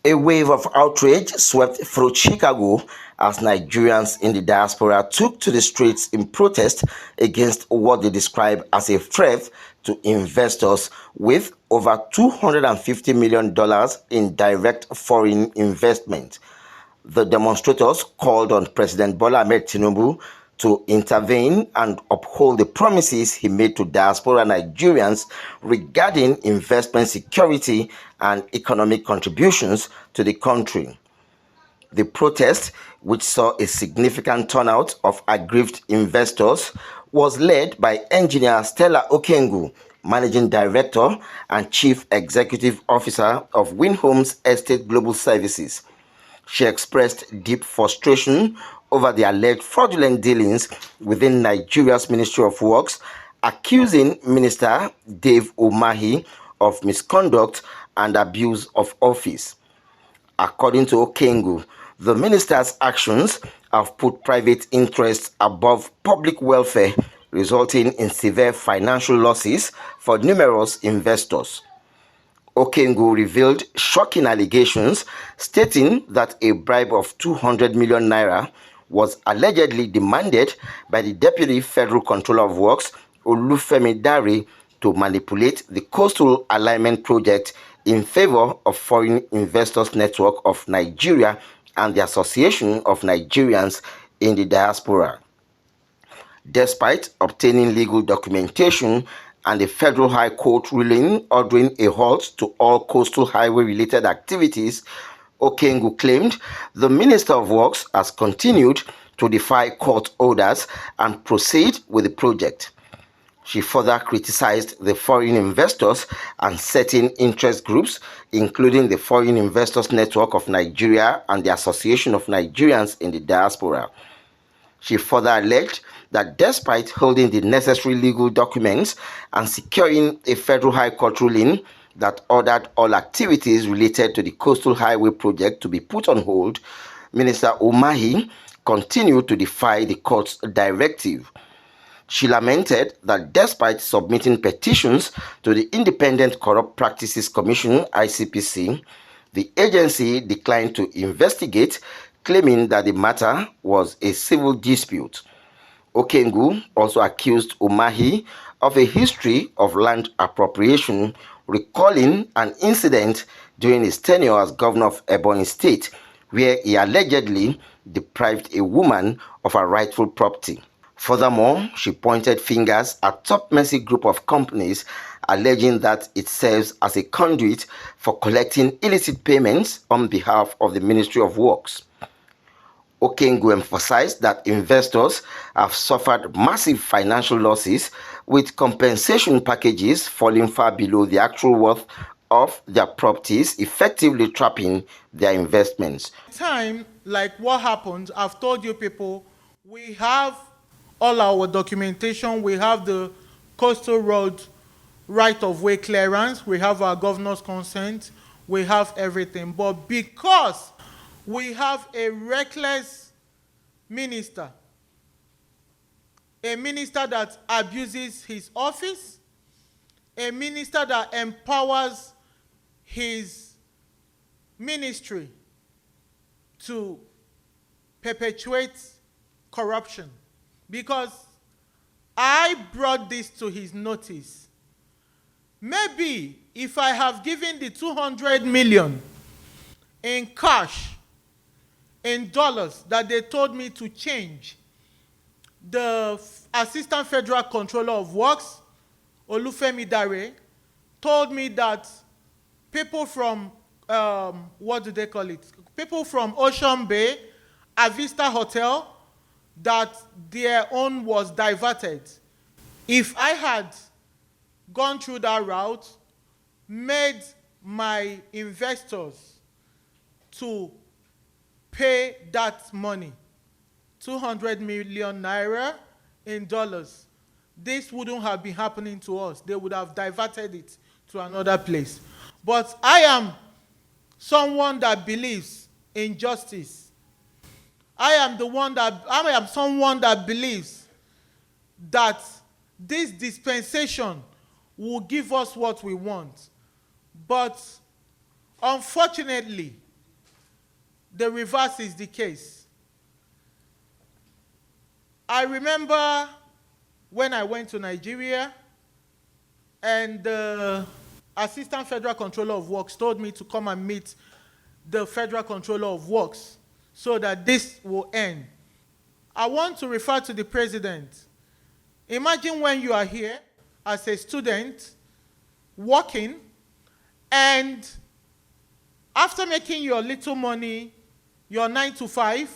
A wave of outrage swept through Chicago as Nigerians in the diaspora took to the streets in protest against what they describe as a threat to investors with over $250 million in direct foreign investment. The demonstrators called on President Bola Ahmed Tinubu to intervene and uphold the promises he made to diaspora Nigerians regarding investment security and economic contributions to the country. The protest, which saw a significant turnout of aggrieved investors, was led by engineer Stella Okengu, Managing Director and Chief Executive Officer of Winhomes Estate Global Services. She expressed deep frustration over the alleged fraudulent dealings within Nigeria's Ministry of Works, accusing Minister Dave Umahi of misconduct and abuse of office. According to Okengu, the minister's actions have put private interests above public welfare, resulting in severe financial losses for numerous investors. Okengu revealed shocking allegations stating that a bribe of 200 million naira was allegedly demanded by the Deputy Federal Controller of Works, Olufemi Dare, to manipulate the Coastal Alignment Project in favor of Foreign Investors Network of Nigeria and the Association of Nigerians in the Diaspora. Despite obtaining legal documentation and a federal high court ruling ordering a halt to all coastal highway-related activities, Okengu claimed the Minister of Works has continued to defy court orders and proceed with the project. She further criticized the foreign investors and certain interest groups, including the Foreign Investors Network of Nigeria and the Association of Nigerians in the Diaspora. She further alleged that despite holding the necessary legal documents and securing a federal high court ruling that ordered all activities related to the Coastal Highway project to be put on hold, Minister Umahi continued to defy the court's directive. She lamented that despite submitting petitions to the Independent Corrupt Practices Commission (ICPC), the agency declined to investigate, claiming that the matter was a civil dispute. Okengu also accused Umahi of a history of land appropriation, recalling an incident during his tenure as governor of Ebonyi State, where he allegedly deprived a woman of her rightful property. Furthermore, she pointed fingers at Top Mercy Group of companies, alleging that it serves as a conduit for collecting illicit payments on behalf of the Ministry of Works. Okengu emphasized that investors have suffered massive financial losses, with compensation packages falling far below the actual worth of their properties, effectively trapping their investments. Time, like what happened, I've told you people, we have all our documentation, we have the coastal road right-of-way clearance, we have our governor's consent, we have everything. But because we have a reckless minister, a minister that abuses his office, a minister that empowers his ministry to perpetuate corruption. Because I brought this to his notice. Maybe if I have given the 200 million in cash, in dollars, that they told me to change, the Assistant Federal Controller of Works, Olufemi Dare, told me that people from, what do they call it? People from Ocean Bay, Avista Hotel, that their own was diverted. If I had gone through that route, made my investors to pay that money, 200 million naira in dollars, this wouldn't have been happening to us. They would have diverted it to another place. But I am someone that believes in justice. I am someone that believes that this dispensation will give us what we want. But unfortunately, the reverse is the case. I remember when I went to Nigeria and the Assistant Federal Controller of Works told me to come and meet the Federal Controller of Works so that this will end. I want to refer to the President. Imagine when you are here as a student working, and after making your little money, your 9 to 5,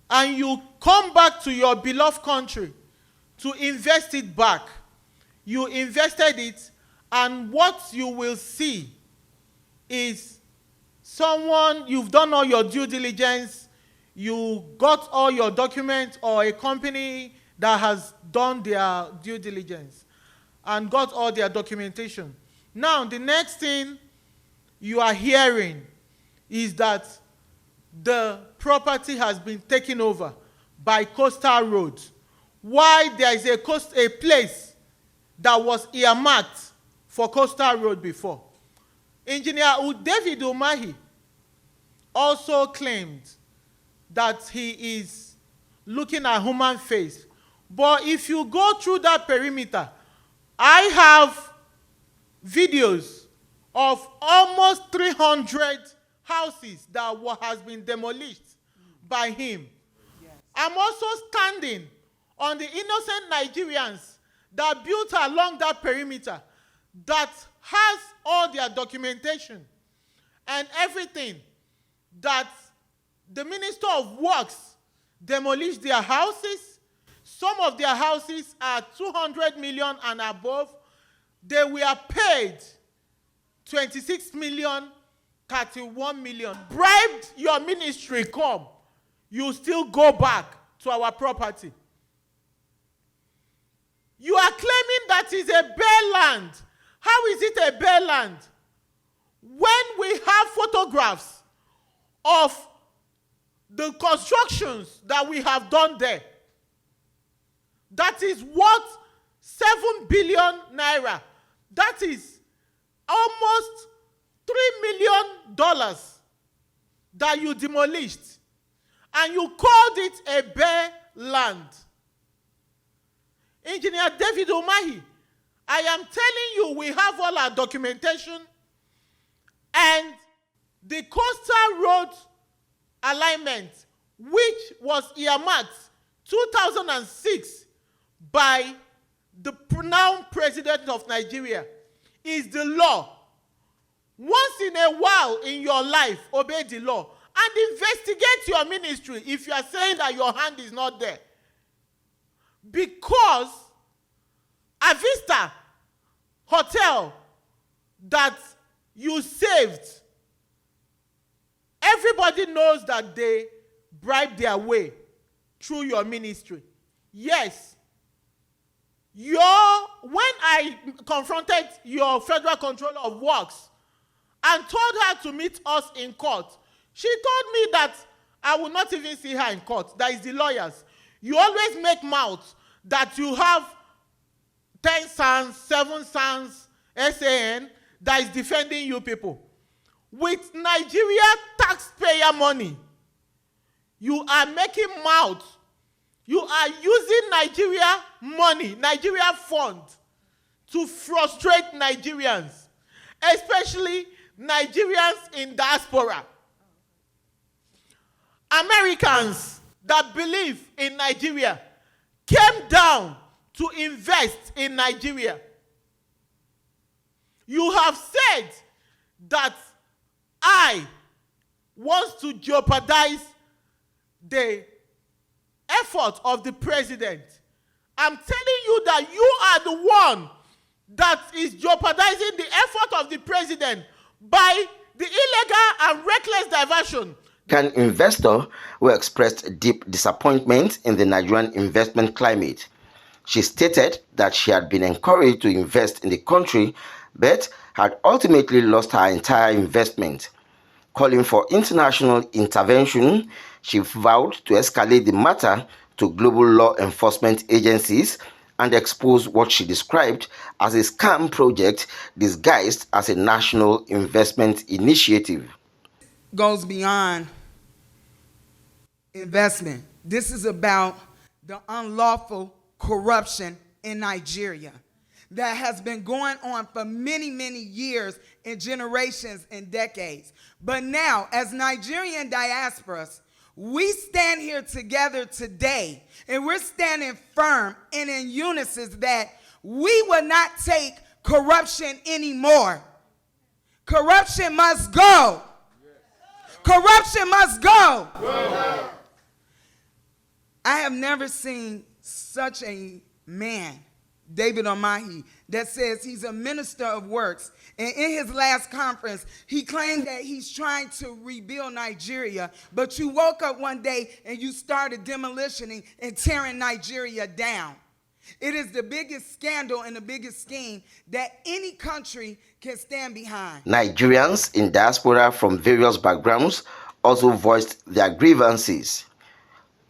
and you come back to your beloved country to invest it back. You invested it, and what you will see is someone, you've done all your due diligence, you got all your documents, or a company that has done their due diligence and got all their documentation. Now, the next thing you are hearing is that the property has been taken over by Coastal Road. Why there is a place that was earmarked for Coastal Road before. Engineer David Umahi also claimed that he is looking at human face. But if you go through that perimeter, I have videos of almost 300 houses that has been demolished by him. Yes. I'm also standing on the innocent Nigerians that built along that perimeter that has all their documentation and everything, that the Minister of Works demolished their houses. Some of their houses are 200 million and above. They were paid 26 million, 31 million. Bribed your ministry, come. You still go back to our property. You are claiming that is a bare land. How is it a bare land? When we have photographs of the constructions that we have done there, that is worth 7 billion naira. That is almost $3 million that you demolished, and you called it a bare land. Engineer David Umahi, I am telling you, we have all our documentation, and the Coastal Road alignment, which was earmarked 2006 by the now President of Nigeria, is the law. Once in a while in your life, obey the law and investigate your ministry if you are saying that your hand is not there. Because Avista Hotel that you saved, everybody knows that they bribed their way through your ministry. Yes. When I confronted your Federal Controller of Works and told her to meet us in court, she told me that I will not even see her in court. That is the lawyers. You always make mouth that you have 10 sons, 7 sons, SAN, that is defending you people. With Nigeria taxpayer money, you are making mouth. You are using Nigeria money, Nigeria fund, to frustrate Nigerians, especially Nigerians in diaspora. Americans that believe in Nigeria came down to invest in Nigeria. You have said that I want to jeopardize the effort of the president. I'm telling you that you are the one that is jeopardizing the effort of the president by the illegal and reckless diversion. An investor who expressed deep disappointment in the Nigerian investment climate. She stated that she had been encouraged to invest in the country, but had ultimately lost her entire investment. Calling for international intervention, she vowed to escalate the matter to global law enforcement agencies and expose what she described as a scam project disguised as a national investment initiative. Goes beyond investment. This is about the unlawful corruption in Nigeria that has been going on for many, many years and generations and decades. But now, as Nigerian diasporas, we stand here together today, and we're standing firm and in unison that we will not take corruption anymore. Corruption must go. Corruption must go. I have never seen such a man, David Omahi, that says he's a minister of works. And in his last conference, he claimed that he's trying to rebuild Nigeria, but you woke up one day and you started demolitioning and tearing Nigeria down. It is the biggest scandal and the biggest scheme that any country can stand behind. Nigerians in diaspora from various backgrounds also voiced their grievances.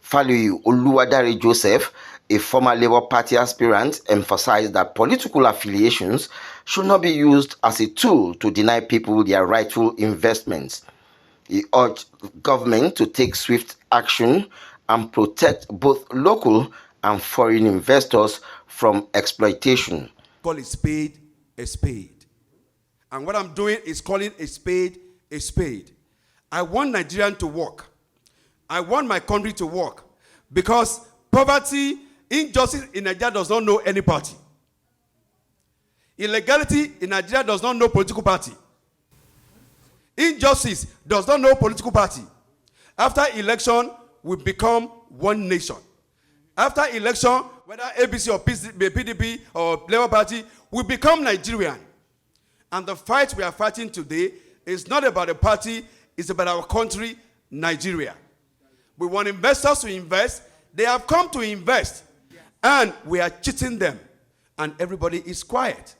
Faluyi Oluwadare Joseph, a former Labour Party aspirant, emphasized that political affiliations should not be used as a tool to deny people their rightful investments. He urged government to take swift action and protect both local and foreign investors from exploitation. Call a spade a spade. And what I'm doing is calling a spade a spade. I want Nigerians to work. I want my country to work, because poverty, injustice in Nigeria does not know any party. Illegality in Nigeria does not know political party. Injustice does not know political party. After election, we become one nation. After election, whether ABC or PDP or Labour Party, we become Nigerian. And the fight we are fighting today is not about a party, it's about our country, Nigeria. We want investors to invest. They have come to invest, and we are cheating them, and everybody is quiet.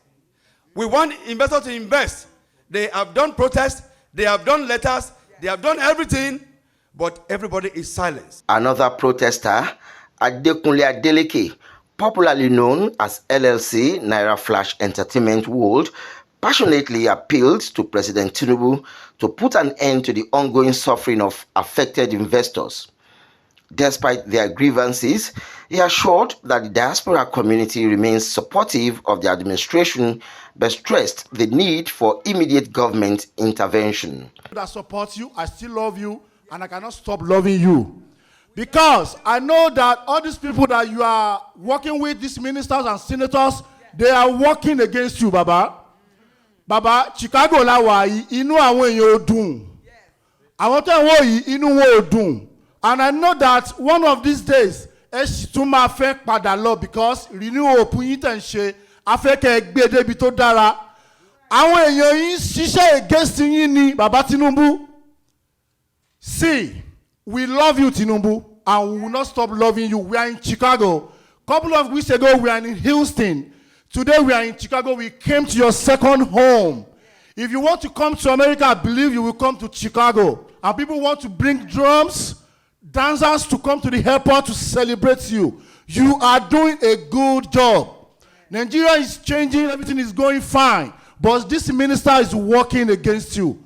We want investors to invest. They have done protests, they have done letters, they have done everything, but everybody is silent. Another protester, Adekunle Adeleke, popularly known as LLC Newsflash Entertainment World, passionately appealed to President Tinubu to put an end to the ongoing suffering of affected investors. Despite their grievances, he assured that the diaspora community remains supportive of the administration, but stressed the need for immediate government intervention. I support you, I still love you, and I cannot stop loving you. Because I know that all these people that you are working with, these ministers and senators, they are working against you, Baba. Baba, Chicago la wa yi, inu àwọn èèyàn ò dùn. Àwọn tó ń wò yìí, inú wọn ò dùn. And I know that one of these days, ẹ sì tún máa fẹ́ padà lọ, because renewal òpin yín tẹ̀ ń ṣe, afẹ́kẹ́ gbé débi tó dára. Àwọn èèyàn yìí ṣiṣẹ́ against yín ni, Baba Tinubu. See, we love you, Tinubu, and we will not stop loving you. We are in Chicago. A couple of weeks ago, we are in Houston. Today, we are in Chicago. We came to your second home. If you want to come to America, I believe you will come to Chicago. And people want to bring drums, dancers to come to the airport to celebrate you. You are doing a good job. Nigeria is changing. Everything is going fine. But this minister is working against you.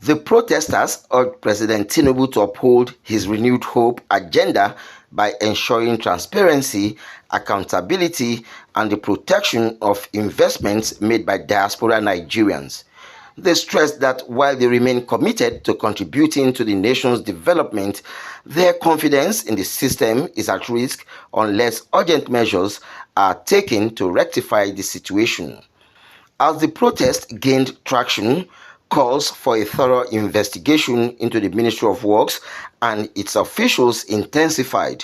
The protesters urged President Tinubu to uphold his renewed hope agenda by ensuring transparency, accountability, and the protection of investments made by diaspora Nigerians. They stressed that while they remain committed to contributing to the nation's development, their confidence in the system is at risk unless urgent measures are taken to rectify the situation. As the protest gained traction, calls for a thorough investigation into the Ministry of Works and its officials intensified.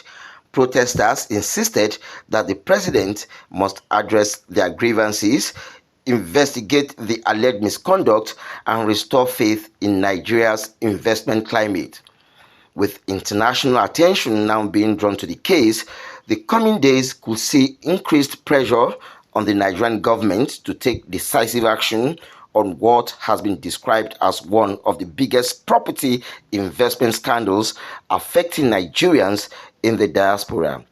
Protesters insisted that the president must address their grievances, investigate the alleged misconduct, and restore faith in Nigeria's investment climate. With international attention now being drawn to the case, the coming days could see increased pressure on the Nigerian government to take decisive action on what has been described as one of the biggest property investment scandals affecting Nigerians in the diaspora.